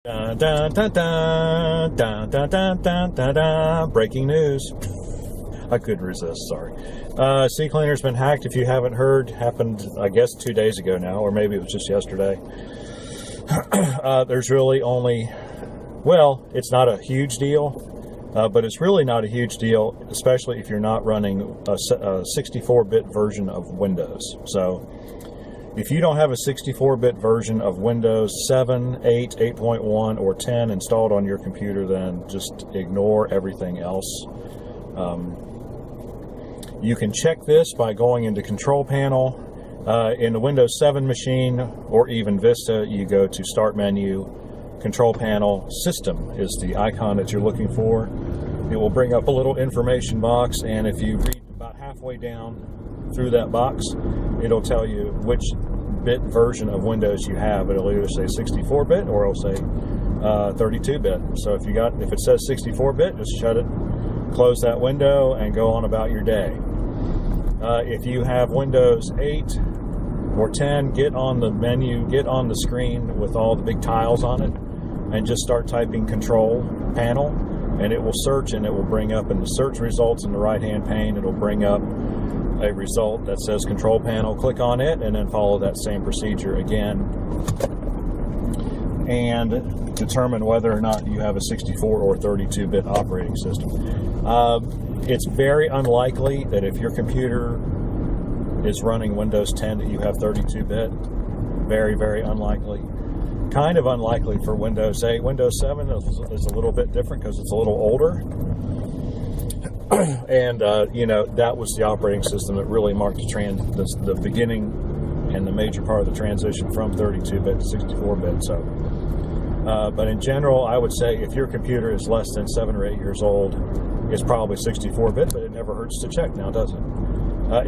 Dun, dun, dun, dun, dun, dun, dun, dun, dun, dun. Breaking news. I couldn't resist, sorry. Ccleaner's been hacked. If you haven't heard, happened, I guess, 2 days ago now, or maybe it was just yesterday. There's really only, well, it's not a huge deal, but it's really not a huge deal, especially if you're not running a 64-bit version of Windows. So if you don't have a 64-bit version of Windows 7, 8, 8.1, or 10 installed on your computer, then just ignore everything else. You can check this by going into Control Panel. In the Windows 7 machine, or even Vista, you go to Start Menu, Control Panel, System is the icon that you're looking for. It will bring up a little information box, and if you read about halfway down through that box, it'll tell you which bit version of Windows you have. It'll either say 64-bit or it'll say 32-bit. So if it says 64-bit, just shut it, close that window, and go on about your day. If you have Windows 8 or 10, get on the menu, get on the screen with all the big tiles on it, and just start typing Control Panel, and it will search, and it will bring up in the search results in the right-hand pane, it'll bring up a result that says Control Panel. Click on it, and then follow that same procedure again, and determine whether or not you have a 64 or 32-bit operating system. It's very unlikely that if your computer is running Windows 10 that you have 32-bit. Very, very unlikely. Kind of unlikely for Windows 8. Windows 7 is a little bit different because it's a little older. And, that was the operating system that really marked the beginning and the major part of the transition from 32-bit to 64-bit. So, but in general, I would say if your computer is less than 7 or 8 years old, it's probably 64-bit, but it never hurts to check now, does it?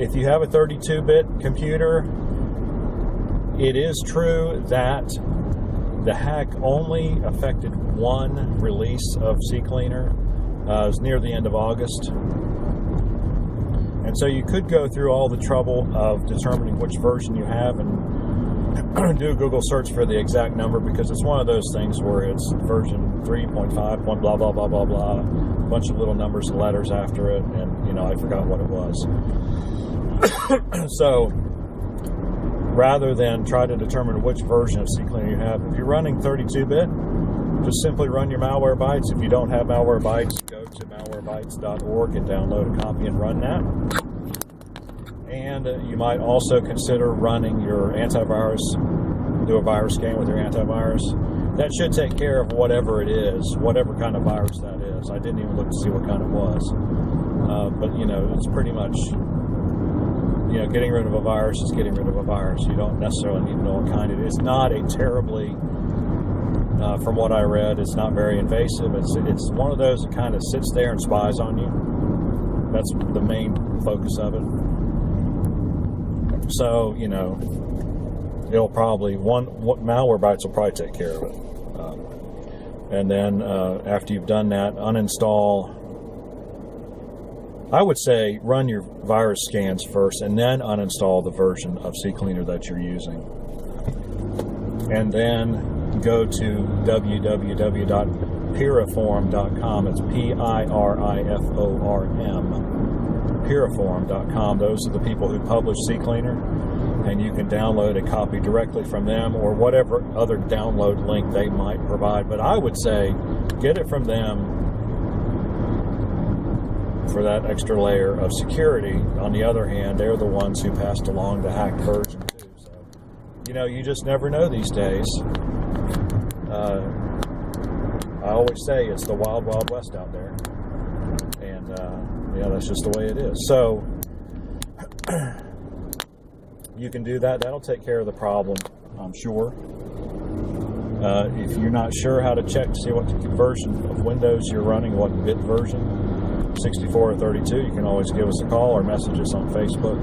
If you have a 32-bit computer, it is true that the hack only affected one release of Ccleaner. It was near the end of August. And so you could go through all the trouble of determining which version you have and do a Google search for the exact number, because it's one of those things where it's version 3.5, blah, blah, blah, blah, blah, a bunch of little numbers and letters after it, and, I forgot what it was. So, rather than try to determine which version of Ccleaner you have, if you're running 32-bit, just simply run your Malwarebytes. If you don't have Malwarebytes, go to malwarebytes.org and download a copy and run that. And you might also consider running your antivirus, do a virus scan with your antivirus. That should take care of whatever it is, whatever kind of virus that is. I didn't even look to see what kind it was. But, it's pretty much, getting rid of a virus is getting rid of a virus. You don't necessarily need to know what kind it is. It's not a terribly, from what I read, it's not very invasive. It's one of those that kind of sits there and spies on you. That's the main focus of it. So, it'll probably, Malwarebytes will probably take care of it. And then after you've done that, uninstall. I would say run your virus scans first and then uninstall the version of Ccleaner that you're using. And then go to www.piriform.com. It's Piriform. Piriform.com. Those are the people who publish Ccleaner, and you can download a copy directly from them or whatever other download link they might provide. But I would say get it from them for that extra layer of security. On the other hand, they're the ones who passed along the hacked version too. So, you just never know these days. I always say it's the wild, wild west out there. And, that's just the way it is. So, you can do that. That'll take care of the problem, I'm sure. If you're not sure how to check to see what version of Windows you're running, what bit version, 64 or 32, you can always give us a call or message us on Facebook.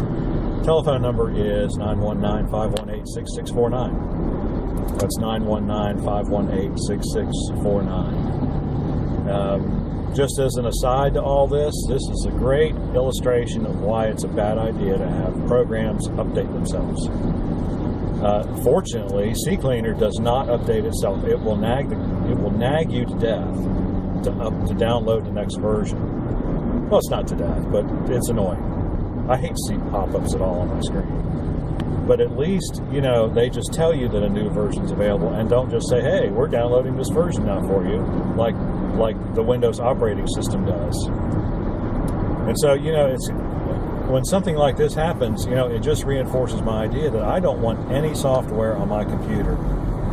Telephone number is 919-518-6649. That's 919-518-6649. Just as an aside to all this is a great illustration of why it's a bad idea to have programs update themselves. Fortunately, Ccleaner does not update itself. It will nag you to death to download the next version. Well, it's not to death, but it's annoying. I hate to see pop-ups at all on my screen. But at least, they just tell you that a new version is available and don't just say, hey, we're downloading this version now for you, like the Windows operating system does. And so, it's when something like this happens, it just reinforces my idea that I don't want any software on my computer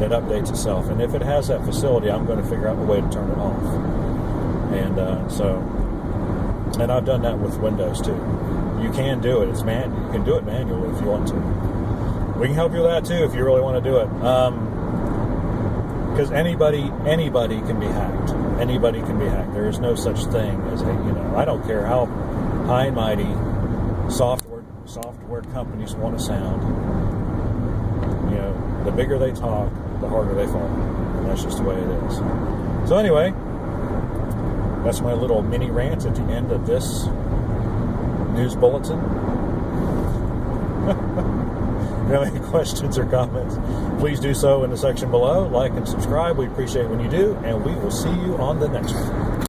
that updates itself. And if it has that facility, I'm going to figure out a way to turn it off. And I've done that with Windows too. You can do it. You can do it manually if you want to. We can help you with that too if you really want to do it. Because anybody can be hacked. Anybody can be hacked. There is no such thing as I don't care how high and mighty software companies want to sound. The bigger they talk, the harder they fall. And that's just the way it is. So anyway, that's my little mini rant at the end of this news bulletin. If you have any questions or comments, please do so in the section below. Like and subscribe. We appreciate it when you do, and we will see you on the next one.